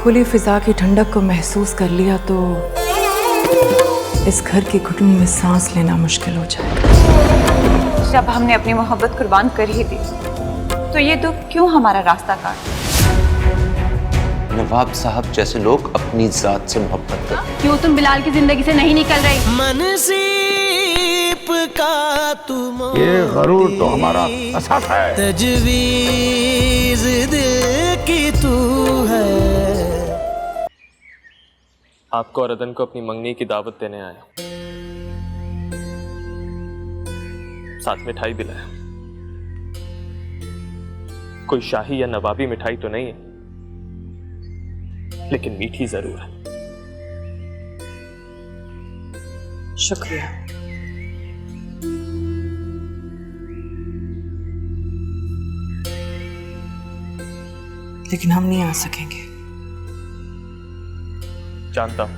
खुली फिजा की ठंडक को महसूस कर लिया तो इस घर की घुटन में सांस लेना मुश्किल हो जाएगा। जब हमने अपनी मोहब्बत कुर्बान कर ही दी तो ये दुख क्यों हमारा रास्ता काटे? नवाब साहब जैसे लोग अपनी जात से मोहब्बत करते। क्यों तुम बिलाल की जिंदगी से नहीं निकल रही? मनसीब का तुम ये गरूर तो हमारा असास है। तजवीज दिल की तू है। आपको और अदन को अपनी मंगनी की दावत देने आया, साथ मिठाई भी लाया। कोई शाही या नवाबी मिठाई तो नहीं है, लेकिन मीठी जरूर है। शुक्रिया। लेकिन हम नहीं आ सकेंगे। जानता हूं।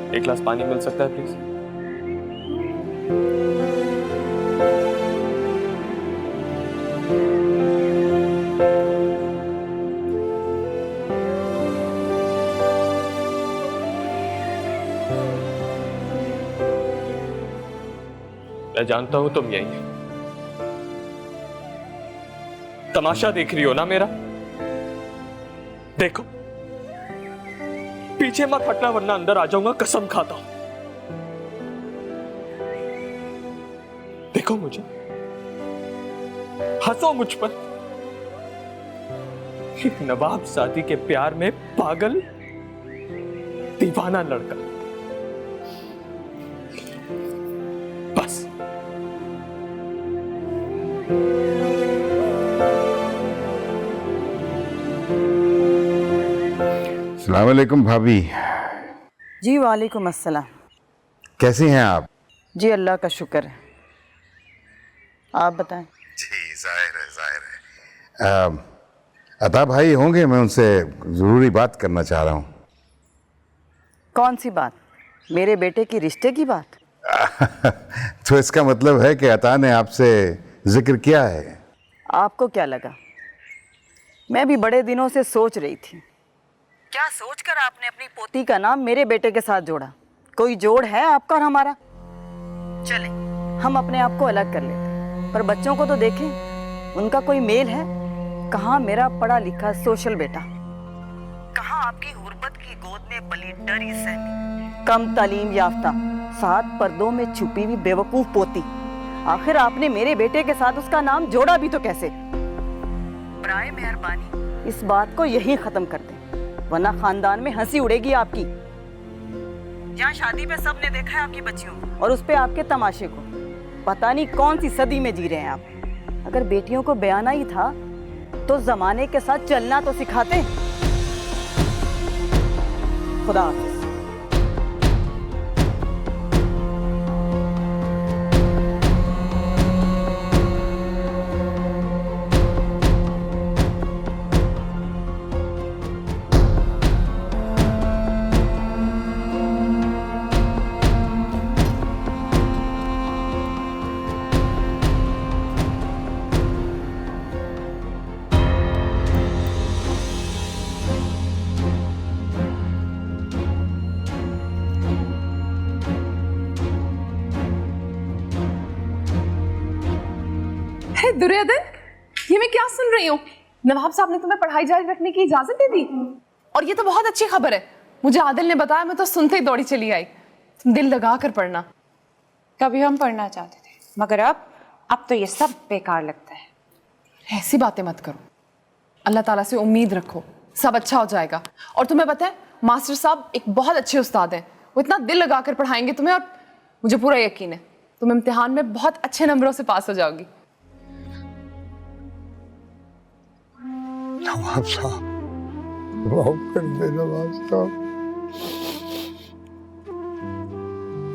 एक गिलास पानी मिल सकता है प्लीज? मैं जानता हूं तुम यही तमाशा देख रही हो ना मेरा। देखो, पीछे मत हटना वरना अंदर आ जाऊंगा, कसम खाता हूं। देखो मुझे, हंसो मुझ पर। एक नवाब सादी के प्यार में पागल दीवाना लड़का, बस। अस्सलाम वालेकुम भाभी। जी वालेकुम अस्सलाम। कैसी हैं आप? जी अल्लाह का शुक्र है, आप बताएं। जी जाहिर है। अता भाई होंगे, मैं उनसे ज़रूरी बात करना चाह रहा हूँ। कौन सी बात? मेरे बेटे की रिश्ते की बात? तो इसका मतलब है कि अता ने आपसे जिक्र किया है? आपको क्या लगा? मैं भी बड़े दिनों से सोच रही थी। क्या सोचकर आपने अपनी पोती का नाम मेरे बेटे के साथ जोड़ा? कोई जोड़ है आपका और हमारा? चले हम अपने आप को अलग कर लेते, पर बच्चों को तो देखें, उनका कोई मेल है? कहाँ मेरा पढ़ा लिखा सोशल बेटा, कहाँ आपकी गुर्बत की गोद में पली डरी सहमी कम तालीम याफ्ता 7 पर्दों में छुपी हुई बेवकूफ पोती? आखिर आपने मेरे बेटे के साथ उसका नाम जोड़ा भी तो कैसे? बराए मेहरबानी इस बात को यही खत्म कर दें, वरना खानदान में हंसी उड़ेगी आपकी। जहाँ शादी पे सबने देखा है आपकी बच्चियों को और उस पे आपके तमाशे को। पता नहीं कौन सी सदी में जी रहे हैं आप। अगर बेटियों को बयाना ही था तो जमाने के साथ चलना तो सिखाते। खुदा हाफिज। दुर्योधन, ये मैं क्या सुन रही हूँ? नवाब साहब ने तुम्हें पढ़ाई जारी रखने की इजाजत दे दी, और ये तो बहुत अच्छी खबर है। मुझे आदिल ने बताया, मैं तो सुनते ही दौड़ी चली आई। तुम दिल लगा कर पढ़ना। कभी हम पढ़ना चाहते थे, मगर अब तो ये सब बेकार लगता है। ऐसी बातें मत करो, अल्लाह ताला से उम्मीद रखो, सब अच्छा हो जाएगा। और तुम्हें पता है, मास्टर साहब एक बहुत अच्छे उस्ताद हैं, वो इतना दिल लगा कर पढ़ाएंगे तुम्हें, और मुझे पूरा यकीन है तुम इम्तिहान में बहुत अच्छे नंबरों से पास हो जाओगी। नवाब साहब, माफ कर दे नवाब साहब,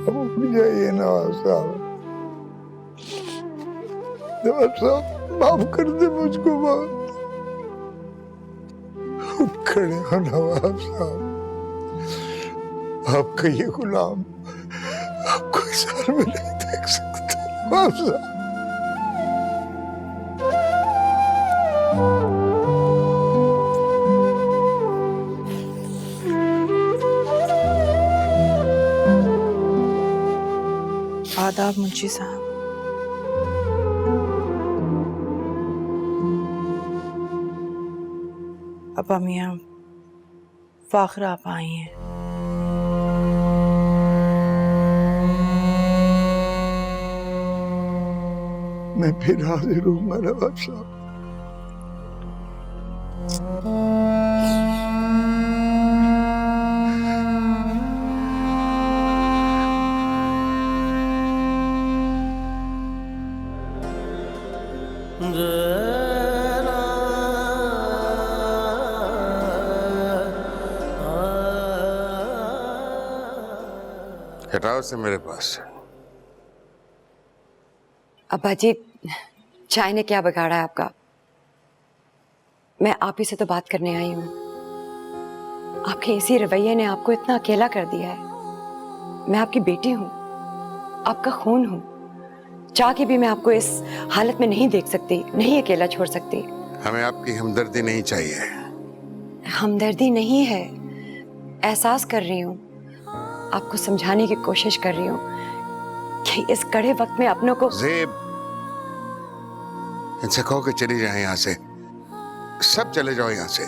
अब उठ जाइए नवाब साहब। नवाब साहब माफ कर दे मुझको, माफ। खड़े हो नवाब साहब, आपका ये गुलाम आपको इस हाल में नहीं देख सकता नवाब साहब। आदाब मुंशी साहब। अपा मियाँ फाखरा आप आई हैं। मैं फिर हाजिर हूँ नवाब साहब। हटाओ से मेरे पास से। अब्बा जी, चाय ने क्या बिगाड़ा है आपका? मैं आप ही से तो बात करने आई हूँ। आपके इसी रवैये ने आपको इतना अकेला कर दिया है। मैं आपकी बेटी हूँ, आपका खून हूँ। चाह के भी मैं आपको इस हालत में नहीं देख सकती, नहीं अकेला छोड़ सकती। हमें आपकी हमदर्दी नहीं चाहिए। हमदर्दी नहीं है, एहसास कर रही हूँ, आपको समझाने की कोशिश कर रही हूँ कि इस कड़े वक्त में अपनों को। ज़ेब, इनसे कहो कि चली जाए यहाँ से, सब चले जाओ यहाँ से।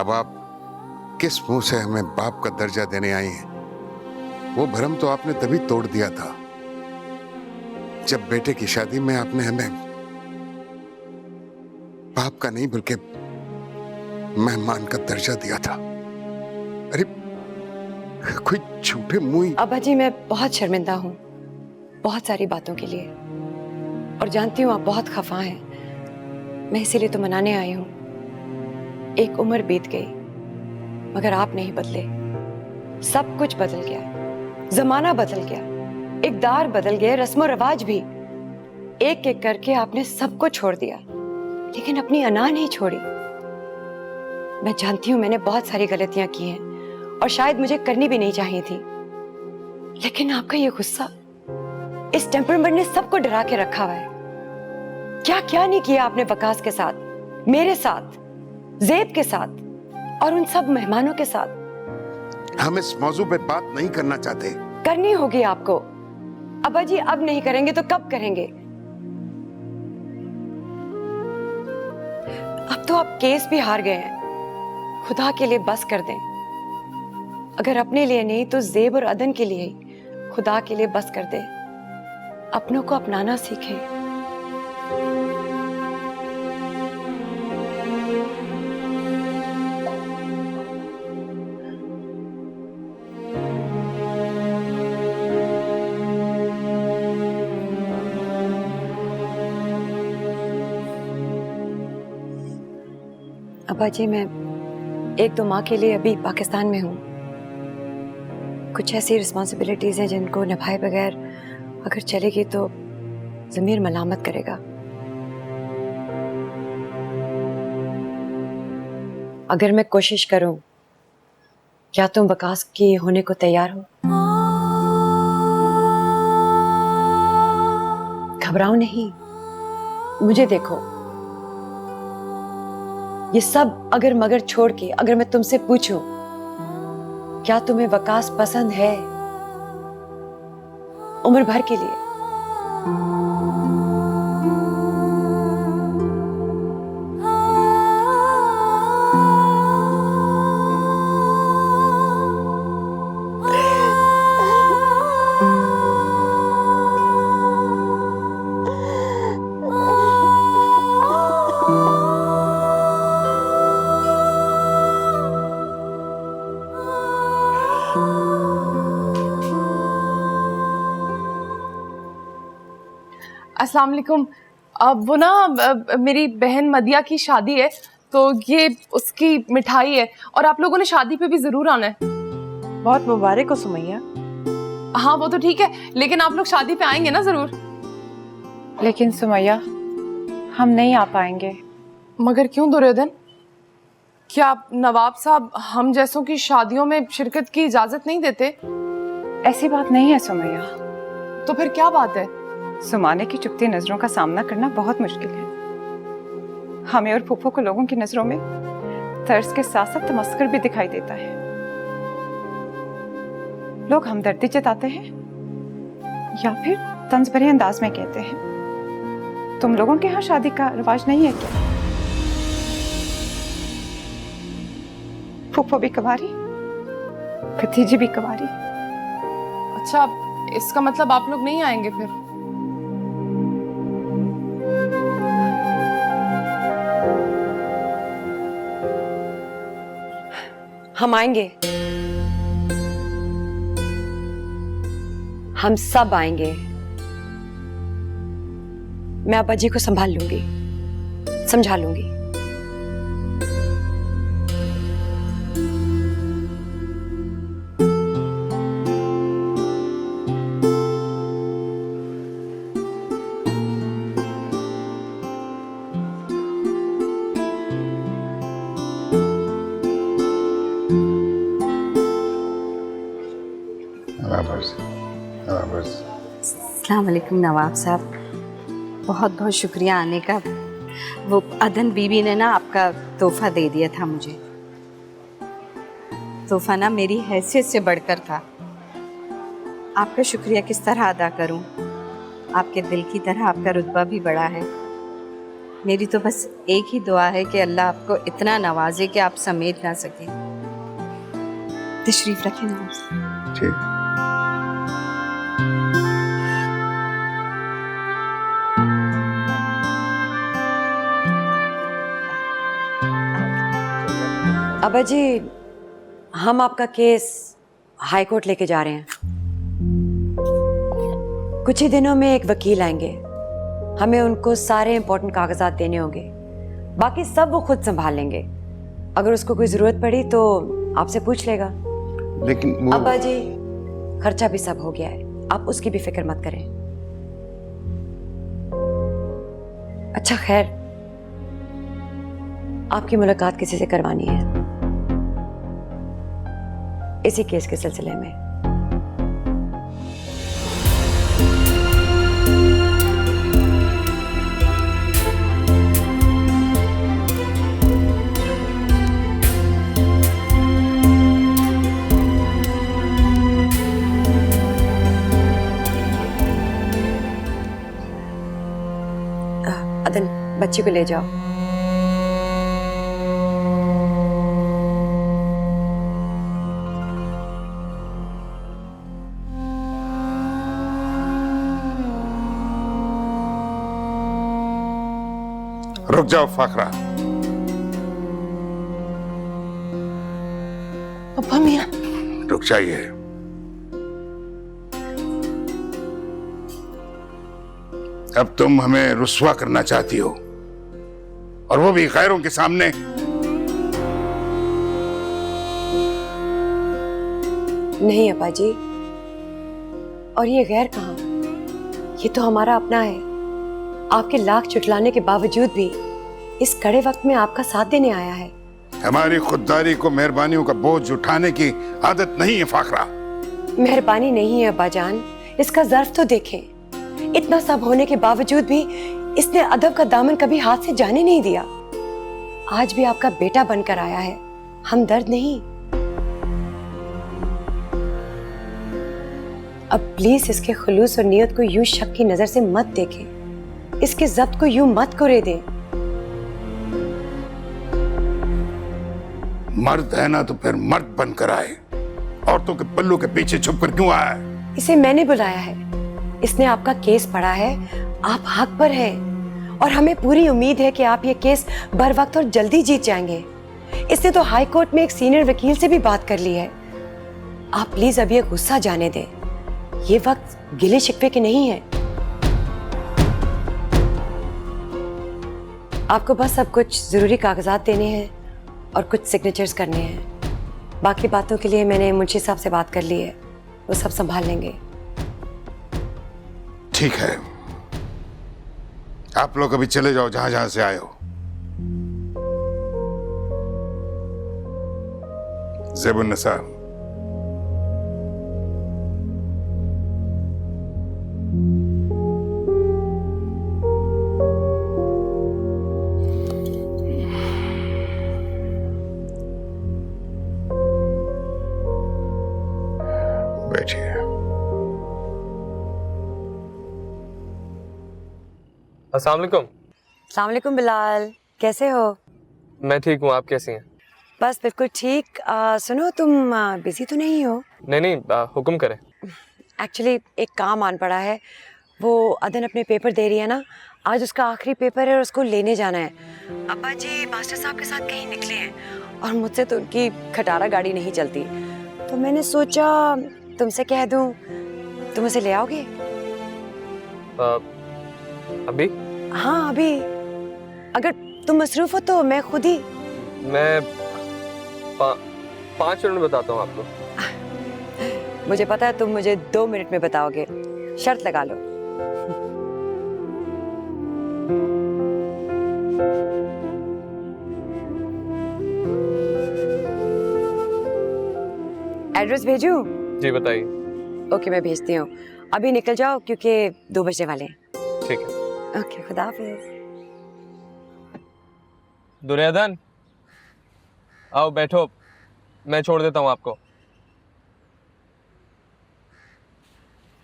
अब आप किस मुंह से हमें बाप का दर्जा देने आई हैं? वो भरम तो आपने तभी तोड़ दिया था जब बेटे की शादी में आपने हमें बाप का नहीं बल्कि मेहमान का दर्जा दिया था। अरे कोई झूठे मुंह। अब्बा जी, मैं बहुत शर्मिंदा हूँ बहुत सारी बातों के लिए, और जानती हूँ आप बहुत खफा हैं। मैं इसीलिए तो मनाने आई हूँ। एक उम्र बीत गई मगर आप नहीं बदले। सब कुछ बदल गया, जमाना बदल गया, इक़दार बदल गए, रस्म रिवाज भी। एक एक करके आपने सबको छोड़ दिया, लेकिन अपनी अना नहीं छोड़ी। मैं जानती हूँ मैंने बहुत सारी गलतियां की हैं और शायद मुझे करनी भी नहीं चाहिए थी, लेकिन आपका ये गुस्सा, इस टेम्परमेंट ने सबको डरा के रखा हुआ है। क्या क्या नहीं किया आपने वकास के साथ, मेरे साथ, ज़ेब के साथ और उन सब मेहमानों के साथ। हम इस मौजू पे बात नहीं करना चाहते। करनी होगी आपको अब्बा जी। अब नहीं करेंगे तो कब करेंगे? अब तो आप केस भी हार गए हैं। खुदा के लिए बस कर दें। अगर अपने लिए नहीं तो ज़ेब और अदन के लिए ही खुदा के लिए बस कर दें। अपनों को अपनाना सीखें। अब्बा जी, मैं एक तो माँ के लिए अभी पाकिस्तान में हूँ। कुछ ऐसी रिस्पॉन्सिबिलिटीज हैं जिनको निभाए बगैर अगर चलेगी तो ज़मीर मलामत करेगा। अगर मैं कोशिश करूं, क्या तुम वकास की होने को तैयार हो? घबराओ नहीं, मुझे देखो। ये सब अगर मगर छोड़ के अगर मैं तुमसे पूछूं, क्या तुम्हें वकास पसंद है उम्र भर के लिए? अस्सलाम वालेकुम। अब वो ना मेरी बहन मदिया की शादी है, तो ये उसकी मिठाई है और आप लोगों ने शादी पे भी जरूर आना है। बहुत मुबारक हो सुमैया। हाँ वो तो ठीक है, लेकिन आप लोग शादी पे आएंगे ना जरूर? लेकिन सुमैया, हम नहीं आ पाएंगे। मगर क्यों दुर्योधन? क्या आप नवाब साहब हम जैसों की शादियों में शिरकत की इजाजत नहीं देते? ऐसी बात नहीं है सुमैया। तो फिर क्या बात है? सुमाने की चुपती नजरों का सामना करना बहुत मुश्किल है। हमें और फूफो को लोगों की नजरों में तर्स के साथ साथ तमस्कुर भी दिखाई देता है। लोग हमदर्दी जताते हैं या फिर तंज भरे अंदाज में कहते हैं। तुम लोगों के यहाँ शादी का रिवाज नहीं है क्या? फूफो भी कवारी, भतीजी भी कवारी। अच्छा, इसका मतलब आप लोग नहीं आएंगे फिर? हम आएंगे, हम सब आएंगे। मैं अब्बा जी को संभाल लूंगी, समझा लूंगी। अस्सलाम वालेकुम नवाब साहब, बहुत बहुत शुक्रिया आने का। वो अदन बीबी ने ना आपका तोहफा दे दिया था मुझे। तोहफा ना मेरी हैसियत से बढ़कर था। आपका शुक्रिया किस तरह अदा करूं? आपके दिल की तरह आपका रुतबा भी बड़ा है। मेरी तो बस एक ही दुआ है कि अल्लाह आपको इतना नवाजे कि आप समेट ना सके। तशरीफ रखें नवाब साहब। ठीक। अब्बा जी, हम आपका केस हाई कोर्ट लेके जा रहे हैं। कुछ ही दिनों में एक वकील आएंगे, हमें उनको सारे इंपॉर्टेंट कागजात देने होंगे। बाकी सब वो खुद संभाल लेंगे। अगर उसको कोई जरूरत पड़ी तो आपसे पूछ लेगा। लेकिन वो... अब्बा जी, खर्चा भी सब हो गया है, आप उसकी भी फिक्र मत करें। अच्छा खैर, आपकी मुलाकात किसी से करवानी है इसी केस के सिलसिले में। अदन, बच्ची को ले जाओ। रुक जाओ फाखरा। अब्बा मियां, रुक जाइए। अब तुम हमें रुस्वा करना चाहती हो, और वो भी गैरों के सामने। नहीं अब्बा जी, और ये गैर कहाँ, ये तो हमारा अपना है। आपके लाख चुटलाने के बावजूद भी इस कड़े वक्त में आपका साथ देने आया है। हमारी खुददारी को मेहरबानियों का बोझ उठाने की आदत नहीं है फाखरा। मेहरबानी नहीं है अब्बा जान, इसका ज़र्फ तो देखें। इतना सब होने के बावजूद भी इसने अदब का दामन कभी हाथ से जाने नहीं दिया। आज भी आपका बेटा बनकर आया है, हमदर्द नहीं। अब प्लीज इसके खुलूस और नियत को यूं शक की नजर से मत देखें, इसके जब्त को यूं मत कुरे दें। मर्द है ना तो फिर मर्द बनकर आए, औरतों के पल्लू के पीछे छुपकर क्यों आया है? इसे मैंने बुलाया है, इसने आपका केस पढ़ा है, आप हक पर हैं और हमें पूरी उम्मीद है कि आप ये केस बर वक्त और जल्दी जीत जाएंगे। इसने तो हाई कोर्ट में एक सीनियर वकील से भी बात कर ली है। आप प्लीज अब ये गुस्सा जाने दें, ये वक्त गिले शिकवे के नहीं है। आपको बस अब कुछ जरूरी कागजात देने हैं और कुछ सिग्नेचर्स करने हैं। बाकी बातों के लिए मैंने मुंशी साहब से बात कर ली है, वो सब संभाल लेंगे। ठीक है, आप लोग अभी चले जाओ जहां जहां से आए हो। ज़ेबुन्निसा, बैठिए। अस्सलाम वालेकुम। अस्सलाम वालेकुम बिलाल, कैसे हो? मैं ठीक हूँ, आप कैसी हैं? बस बिल्कुल ठीक। सुनो, तुम बिजी तो नहीं हो? नहीं नहीं, हुक्म करें। एक्चुअली एक काम आन पड़ा है। वो अदन अपने पेपर दे रही है ना, आज उसका आखिरी पेपर है और उसको लेने जाना है। अब्बा जी मास्टर साहब के साथ कहीं निकले हैं और मुझसे तो उनकी खटारा गाड़ी नहीं चलती, तो मैंने सोचा तुमसे कह दूं, तुम उसे ले आओगे? अभी? हाँ अभी। अगर तुम मसरूफ हो तो मैं खुद ही। मैं 5 मिनट में बताता हूँ आपको। मुझे पता है तुम मुझे 2 मिनट में बताओगे, शर्त लगा लो। एड्रेस भेजूं? जी बताइए। ओके मैं भेजती हूँ, अभी निकल जाओ क्योंकि 2 बजने वाले हैं। ठीक है। ओके, खुदा हाफिज। दुर्योधन, आओ बैठो, मैं छोड़ देता हूँ आपको।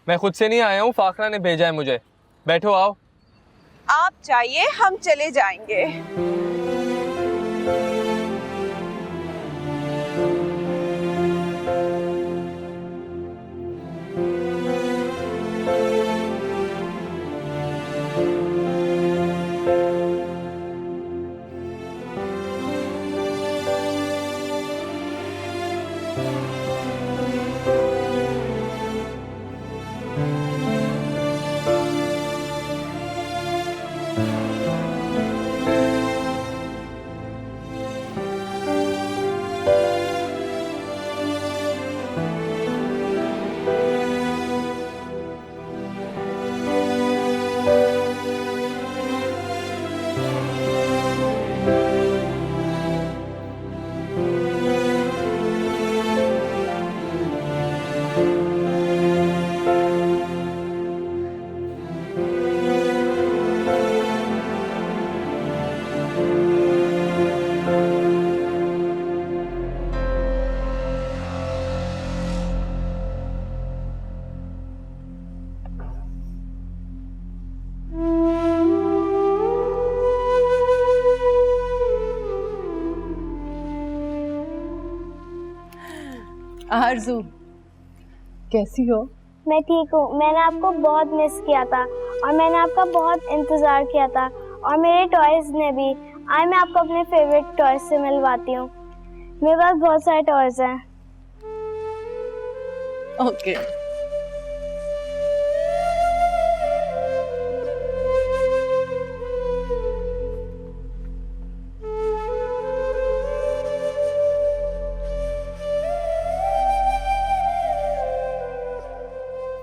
मैं खुद से नहीं आया हूँ, फाखरा ने भेजा है मुझे। बैठो, आओ। आप जाइए, हम चले जाएंगे। आरज़ू, कैसी हो? मैं ठीक हूँ। मैंने आपको बहुत मिस किया था और मैंने आपका बहुत इंतज़ार किया था, और मेरे टॉयज़ ने भी। आज मैं आपको अपने फेवरेट टॉयज़ से मिलवाती हूँ। मेरे पास बहुत सारे टॉयज़ हैं। ओके।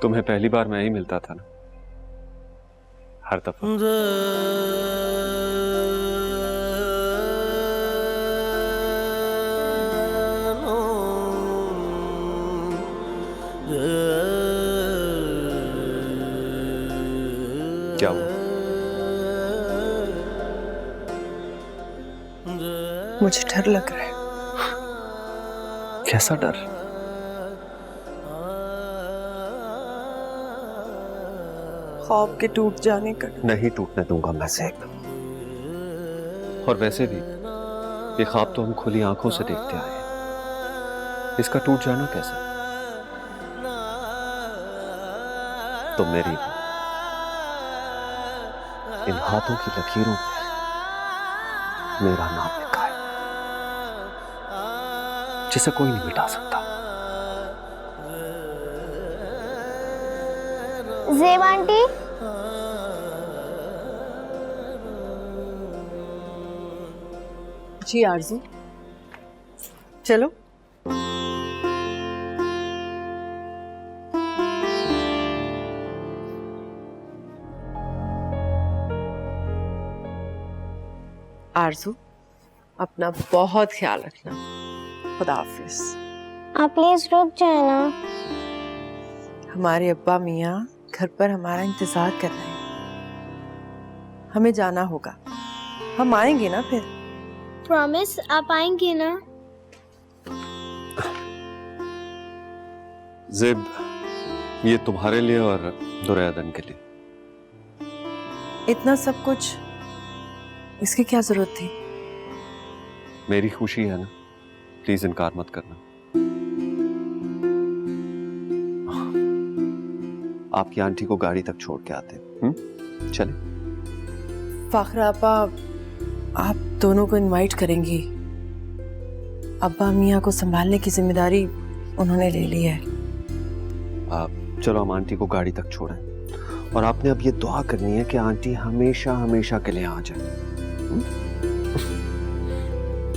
तुम्हें पहली बार मैं ही मिलता था ना, हर दफा। क्या हुआ? मुझे डर लग रहा है। कैसा डर? ख्वाब के टूट जाने का। नहीं टूटने दूंगा मैं ज़ेब। और वैसे भी ये ख्वाब तो हम खुली आंखों से देखते आए हैं, इसका टूट जाना कैसे? तो मेरी इन हाथों की लकीरों पे मेरा नाम लिखा है, जिसे कोई नहीं मिटा सकता। ज़ेब आंटी, जी आरज़ू, चलो। आरजू, अपना बहुत ख्याल रखना। खुदा हाफिज। आप प्लीज रुक जाए ना। हमारे अब्बा मियाँ घर पर हमारा इंतजार कर रहे हैं, हमें जाना होगा। हम आएंगे ना फिर। प्रॉमिस आप आएंगे ना? ज़ेब, ये तुम्हारे लिए और दुर्योधन के लिए। इतना सब कुछ इसकी क्या जरूरत थी? मेरी खुशी है ना, प्लीज इनकार मत करना। आपकी आंटी को गाड़ी तक छोड़ के आते हैं। चले। फाखरा आपा, आप दोनों को इनवाइट करेंगी। अब्बा मियाँ को संभालने की जिम्मेदारी उन्होंने ले ली है। चलो हम आंटी को गाड़ी तक छोड़ें, और आपने अब ये दुआ करनी है कि आंटी हमेशा हमेशा के लिए आ जाए।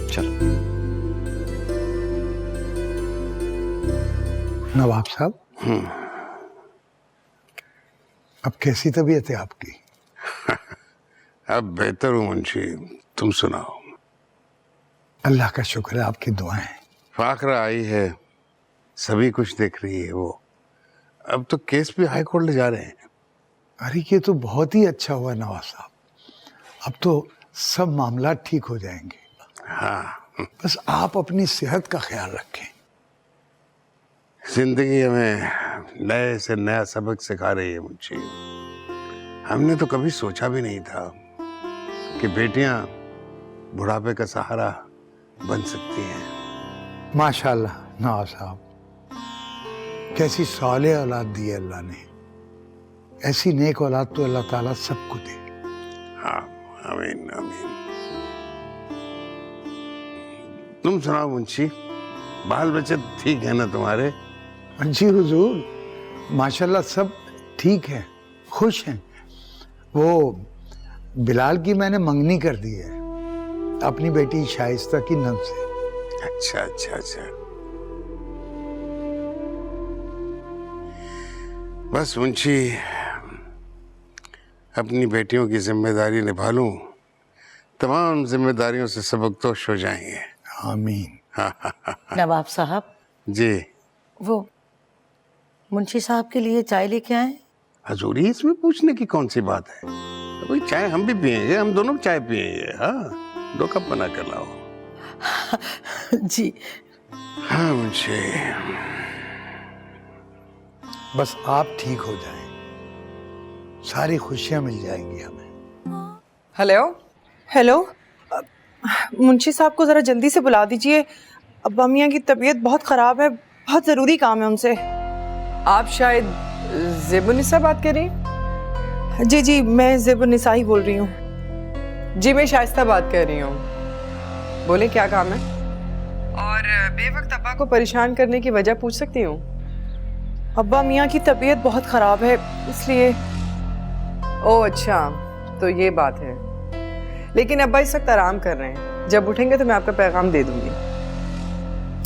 चलो। नवाब साहब, अब कैसी तबीयत है आपकी? अब बेहतर हूँ मुंशी, तुम सुनाओ। अल्लाह का शुक्र है, आपकी दुआएं। फाखरा आई है, सभी कुछ देख रही है वो। अब तो केस भी हाई कोर्ट ले जा रहे हैं। अरे ये तो बहुत ही अच्छा हुआ नवाब साहब, अब तो सब मामला ठीक हो जाएंगे। हाँ, बस आप अपनी सेहत का ख्याल रखें। जिंदगी हमें नए से नया सबक सिखा रही है मुंशी। हमने तो कभी सोचा भी नहीं था कि बेटियां बुढ़ापे का सहारा बन सकती हैं। माशाल्लाह नवाब साहब, कैसी साले औलाद दी है अल्लाह ने। ऐसी नेक औलाद तो अल्लाह ताला सबको दे। हाँ, आमीन आमीन। तुम सुनाओ मुंशी, बाल बच्चे ठीक है ना तुम्हारे? जी हुजूर, माशाल्लाह सब ठीक है, खुश हैं। वो बिलाल की मैंने मंगनी कर दी है अपनी बेटी शाइस्ता की नम से। अच्छा अच्छा अच्छा। बस मुंशी, अपनी बेटियों की जिम्मेदारी निभा लूं, तमाम जिम्मेदारियों से सबकदोश हो जाएंगे। आमीन। नवाब साहब जी। वो मुंशी साहब के लिए चाय लेके आए? हजूरी, इसमें पूछने की कौन सी बात है? कोई चाय हम भी पिएंगे, हम दोनों चाय पिएंगे। हाँ, 2 कप बना कर लाओ। जी। हाँ मुंशी, बस आप ठीक हो जाएं, सारी खुशियां मिल जाएंगी हमें। हेलो हेलो, मुंशी साहब को जरा जल्दी से बुला दीजिए। अब्बा मियाँ की तबीयत बहुत ख़राब है, बहुत ज़रूरी काम है उनसे। आप शायद ज़ेबुन्निसा बात कर रही हैं? जी जी, मैं ज़ेबुन्निसा ही बोल रही हूँ। जी मैं शाइस्ता बात कर रही हूँ। बोले क्या काम है? और बेवक्त अब्बा को परेशान करने की वजह पूछ सकती हूँ? अब्बा मियाँ की तबीयत बहुत ख़राब है इसलिए। ओह अच्छा, तो ये बात है। लेकिन अब्बा इस वक्त आराम कर रहे हैं, जब उठेंगे तो मैं आपका पैगाम दे दूंगी।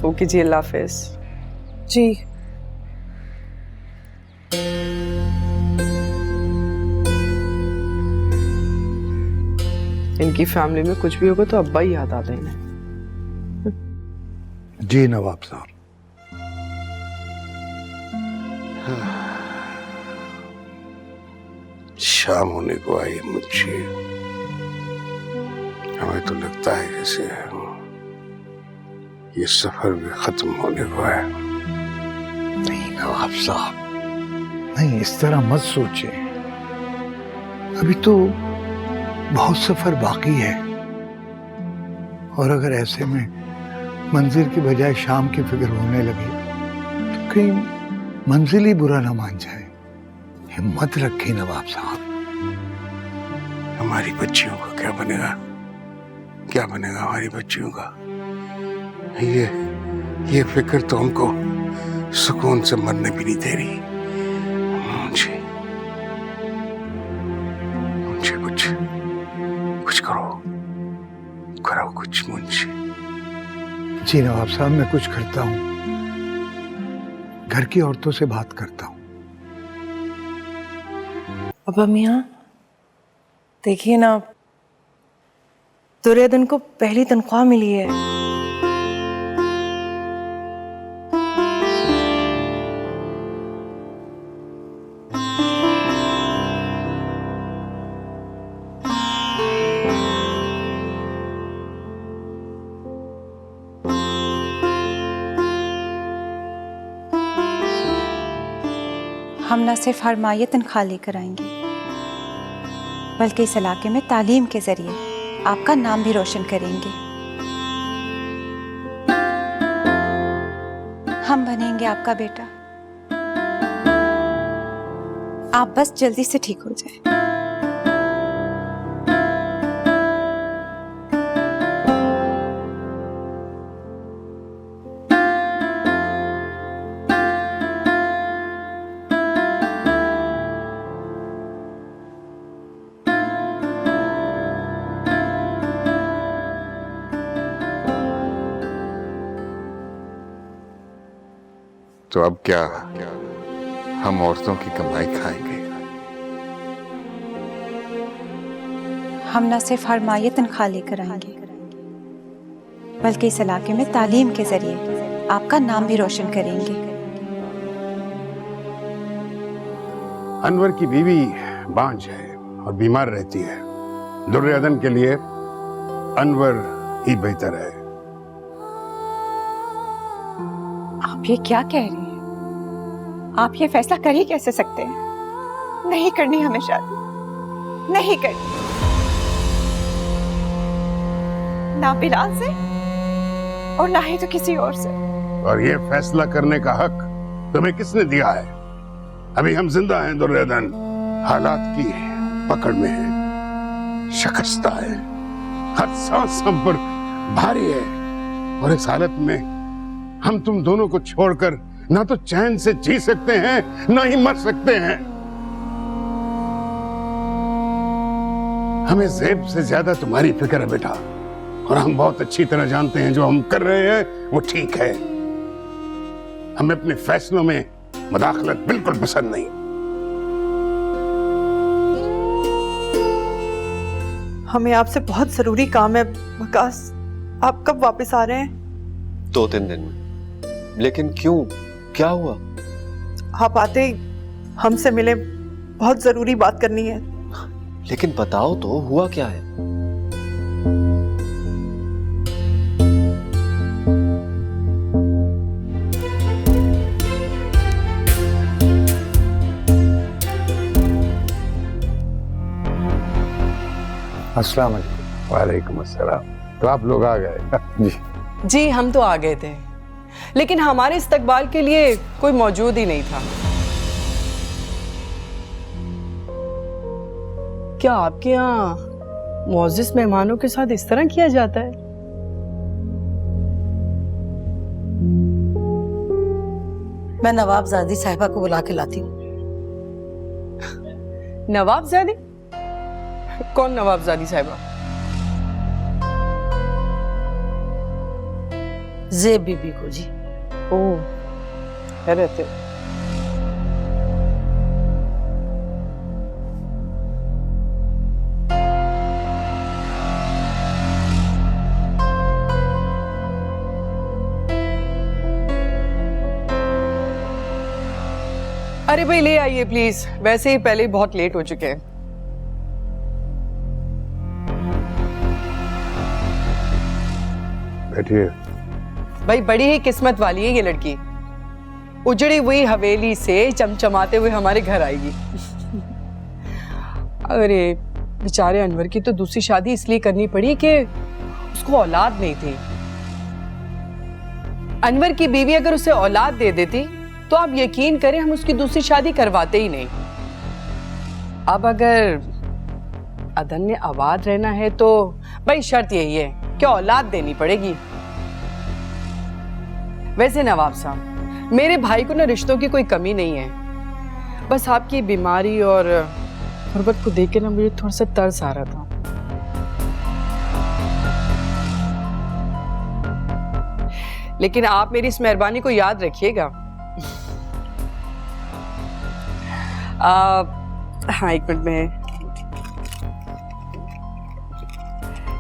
ओके जी, अल्लाह हाफिज। जी। इनकी फैमिली में कुछ भी होगा तो अब्बा ही याद आते हैं। जी नवाब साहब। शाम होने को आई मुझे, हमें तो लगता है जैसे ये सफर भी खत्म होने को है। नहीं नवाब साहब, नहीं इस तरह मत सोचे, अभी तो बहुत सफर बाकी है। और अगर ऐसे में मंजिल की बजाय शाम की फिक्र होने लगे तो कहीं मंजिल ही बुरा ना मान जाए। हिम्मत रखिए नवाब साहब। हमारी बच्चियों का क्या बनेगा? क्या बनेगा हमारी बच्चियों का? ये फिक्र तो हमको सुकून से मरने भी नहीं दे रही। मुझे कुछ करो कुछ मुंशी। जी नवाब साहब, मैं कुछ करता हूँ, घर की औरतों से बात करता हूँ। अब्बा मियाँ देखिए ना, दुर्योधन को पहली तनख्वाह मिली है। हम न सिर्फ हर माह ये तनख्वाह लेकर आएंगे, बल्कि इस इलाके में तालीम के जरिए आपका नाम भी रोशन करेंगे। हम बनेंगे आपका बेटा। आप बस जल्दी से ठीक हो जाए। तो अब क्या हम औरतों की कमाई खाएंगे? हम न सिर्फ हर माह ये तनख्वाह लेकर आएंगे, बल्कि इस इलाके में तालीम के जरिए आपका नाम भी रोशन करेंगे। अनवर की बीवी बांझ है और बीमार रहती है। दुर्योधन के लिए अनवर ही बेहतर है। आप ये क्या कह रही हैं? आप ये फैसला कर ही कैसे सकते हैं? नहीं करनी हमें शादी, नहीं करनी। ना बिलाल से और ना ही तो किसी और से। और ये फैसला करने का हक तुम्हें किसने दिया है? अभी हम जिंदा हैं दुर्योधन, हालात की पकड़ में हैं, शिकस्ता है, हर सांस हम पर भारी है। और इस हालत में हम तुम दोनों को छोड़कर ना तो चैन से जी सकते हैं, ना ही मर सकते हैं। हमें ज़ेब से ज्यादा तुम्हारी फिक्र है बेटा, और हम बहुत अच्छी तरह जानते हैं जो हम कर रहे हैं वो ठीक है। हमें अपने फैसलों में मुदाखलत बिल्कुल पसंद नहीं। हमें आपसे बहुत जरूरी काम है वकास। आप कब वापस आ रहे हैं? 2-3 दिन में। लेकिन क्यों, क्या हुआ? आप आते ही हमसे मिले, बहुत जरूरी बात करनी है। लेकिन बताओ तो, हुआ क्या है? अस्सलाम वालेकुम। वालेकुम अस्सलाम। तो आप लोग आ गए? जी हम तो आ गए थे, लेकिन हमारे इस्तकबाल के लिए कोई मौजूद ही नहीं था। क्या आपके यहाँ मुअज़्ज़िज़ मेहमानों के साथ इस तरह किया जाता है? मैं नवाबजादी साहिबा को बुला के लाती हूँ। नवाबजादी? कौन नवाबजादी साहिबा? ज़ेब बीबी को जी। ओह, हैरत है। अरे भाई ले आइए प्लीज, वैसे ही पहले ही बहुत लेट हो चुके हैं। बैठिए। भाई बड़ी ही किस्मत वाली है ये लड़की, उजड़ी हुई हवेली से चमचमाते हुए हमारे घर आएगी। अरे बेचारे अनवर की तो दूसरी शादी इसलिए करनी पड़ी कि उसको औलाद नहीं थी। अनवर की बीवी अगर उसे औलाद दे देती तो आप यकीन करें हम उसकी दूसरी शादी करवाते ही नहीं। अब अगर अदन ने आबाद रहना है तो भाई शर्त यही है कि औलाद देनी पड़ेगी। वैसे नवाब साहब, मेरे भाई को ना रिश्तों की कोई कमी नहीं है, बस आपकी बीमारी और गुर्बत को देख के ना मुझे थोड़ा सा तरस आ रहा था। लेकिन आप मेरी इस मेहरबानी को याद रखिएगा। हाँ, 1 मिनट में।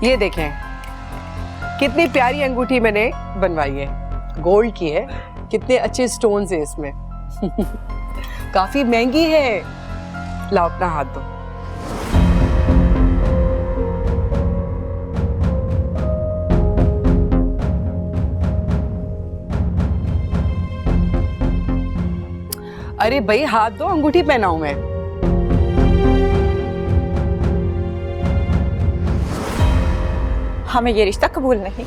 ये देखें कितनी प्यारी अंगूठी मैंने बनवाई है, गोल्ड की है, कितने अच्छे स्टोन्स है इसमें। काफी महंगी है। लाओ अपना हाथ दो। अरे भाई हाथ दो, अंगूठी पहनाऊं मैं। हमें ये रिश्ता कबूल नहीं।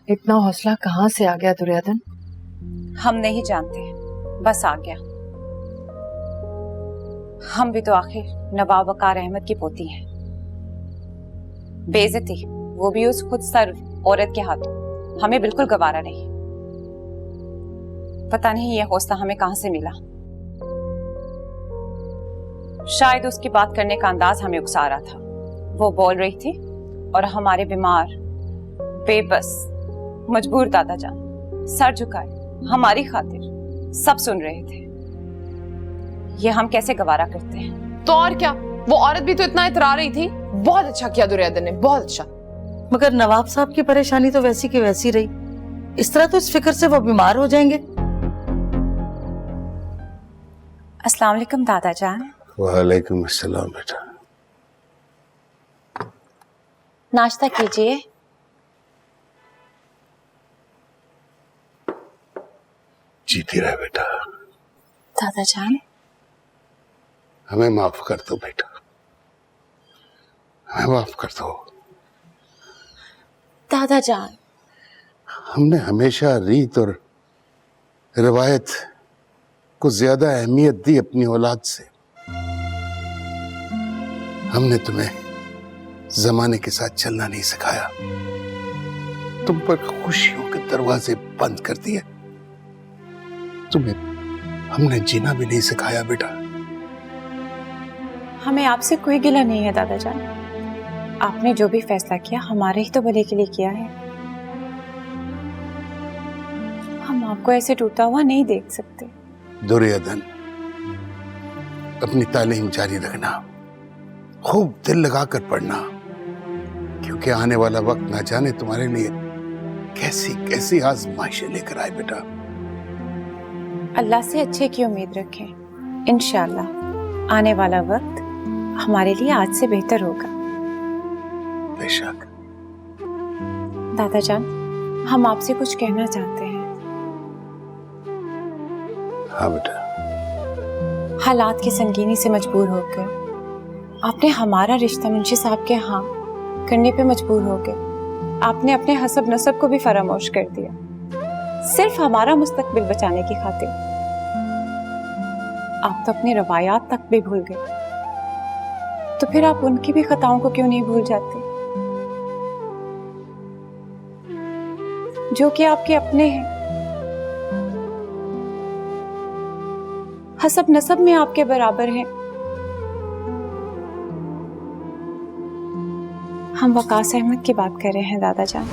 इतना हौसला कहाँ से आ गया दुर्योधन? हम नहीं जानते, बस आ गया। हम भी तो आखिर नवाब वकार अहमद की पोती हैं। बेइज्जती, वो भी उस खुद सर्व औरत के हाथों, हमें बिल्कुल गवारा नहीं। पता नहीं ये हौसला हमें कहां से मिला। शायद उसकी बात करने का अंदाज हमें उकसा रहा था। वो बोल रही थी और हमारे बीमार, बेबस, मजबूर दादा जान सर झुकाए हमारी खातिर सब सुन रहे थे। ये हम कैसे गवारा करते हैं? तो और क्या, वो औरत भी तो इतना इतरा रही थी। बहुत अच्छा किया दुर्योधन ने, बहुत अच्छा। मगर नवाब साहब की परेशानी तो वैसी की वैसी रही। इस तरह तो इस फिक्र से वो बीमार हो जाएंगे। अस्सलाम वालेकुम दादा जान। वालेकुम अस्सलाम बेटा। नाश्ता कीजिए। जीती रहे बेटा। दादा जान हमें माफ कर दो बेटा, हमें माफ कर दो। दादा जान हमने हमेशा रीत और रिवायत को ज्यादा अहमियत दी अपनी औलाद से। हमने तुम्हें जमाने के साथ चलना नहीं सिखाया, तुम पर खुशियों के दरवाजे बंद कर दिए। तुम्हें हमने जीना भी नहीं सिखाया बेटा। हमें आपसे कोई गिला नहीं है दादा जान। आपने जो भी फैसला किया हमारे ही तो भले के लिए किया है। हम आपको ऐसे टूटा हुआ नहीं देख सकते। दुर्योधन, अपनी तालीम जारी रखना, खूब दिल लगाकर पढ़ना, क्योंकि आने वाला वक्त ना जाने तुम्हारे लिए कैसी कैसी आजमाइशें लेकर आए बेटा। अल्लाह से अच्छे की उम्मीद रखें। इंशाअल्लाह आने वाला वक्त हमारे लिए आज से बेहतर होगा। बेशक। दादा जान हम आपसे कुछ कहना चाहते हैं। हाँ बेटा। हालात की संगीनी से मजबूर होकर आपने हमारा रिश्ता मुंशी साहब के यहाँ करने पे मजबूर हो गए। आपने अपने हसब नसब को भी फरामोश कर दिया, सिर्फ हमारा मुस्तकबिल बचाने की खातिर। आप तो अपनी रवायात तक भी भूल गए, तो फिर आप उनकी भी खताओं को क्यों नहीं भूल जाते, जो कि आपके अपने हैं। हसब नसब में आपके बराबर हैं। हम वकास अहमद की बात कर रहे हैं दादा जान।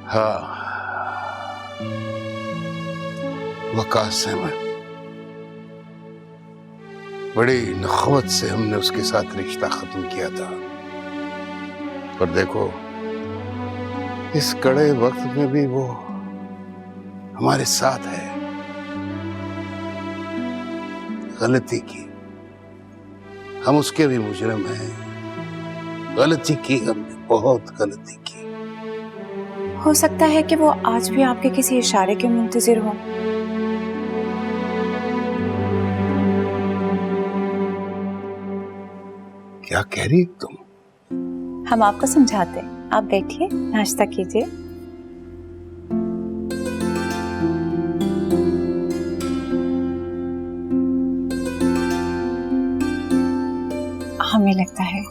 हाँ, वकास अहमद, बड़ी नखवत से हमने उसके साथ रिश्ता खत्म किया था, पर देखो इस कड़े वक्त में भी वो हमारे साथ है। गलती की, हम उसके भी मुजरिम हैं। गलती की हमने, बहुत गलती की। हो सकता है कि वो आज भी आपके किसी इशारे के मुंतजिर हो। क्या कह रही हो तुम? हम आपको समझाते हैं, आप बैठिए, नाश्ता कीजिए। हमें लगता है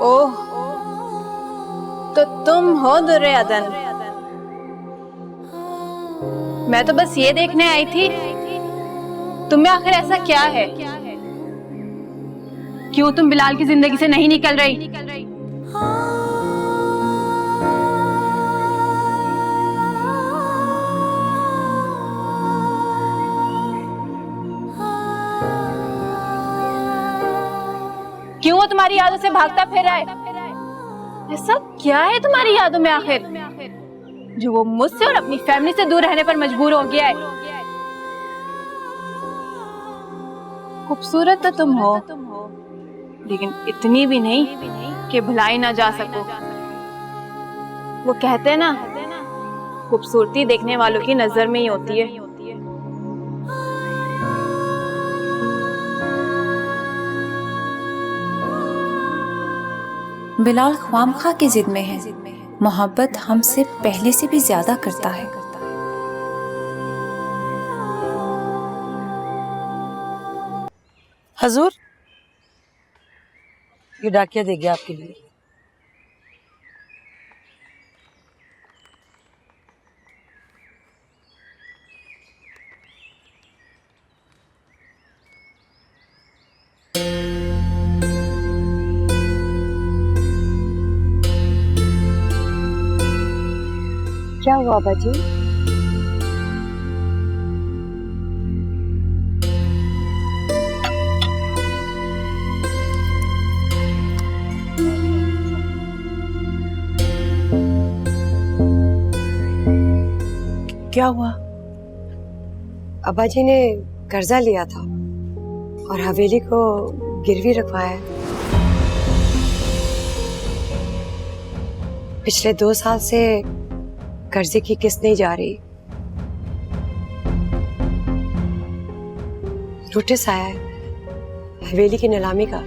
ओह, तो तुम हो दुर्रे अदन। मैं तो बस ये देखने आई थी तुम्हें आखिर ऐसा क्या है, क्यों तुम बिलाल की जिंदगी से नहीं निकल रही? क्यों वो तुम्हारी यादों से भागता फिर रहा है? ऐसा क्या है तुम्हारी यादों में आखिर जो वो मुझसे और अपनी फैमिली से दूर रहने पर मजबूर हो गया है? खूबसूरत तो तुम हो, लेकिन इतनी भी नहीं कि भुलाई ना जा सको। वो कहते हैं ना, खूबसूरती देखने वालों की नजर में ही होती है। बिलाल ख्वामखा की जिद में है, मोहब्बत हमसे पहले से भी ज्यादा करता है। हजूर, ये डाकिया दे गया आपके लिए। क्या हुआ बाजी? क्या हुआ? अब्बा जी ने कर्जा लिया था और हवेली को गिरवी रखवाया है। पिछले 2 साल से कर्जे की किस्त नहीं जा रही। नोटिस आया है हवेली की नीलामी का।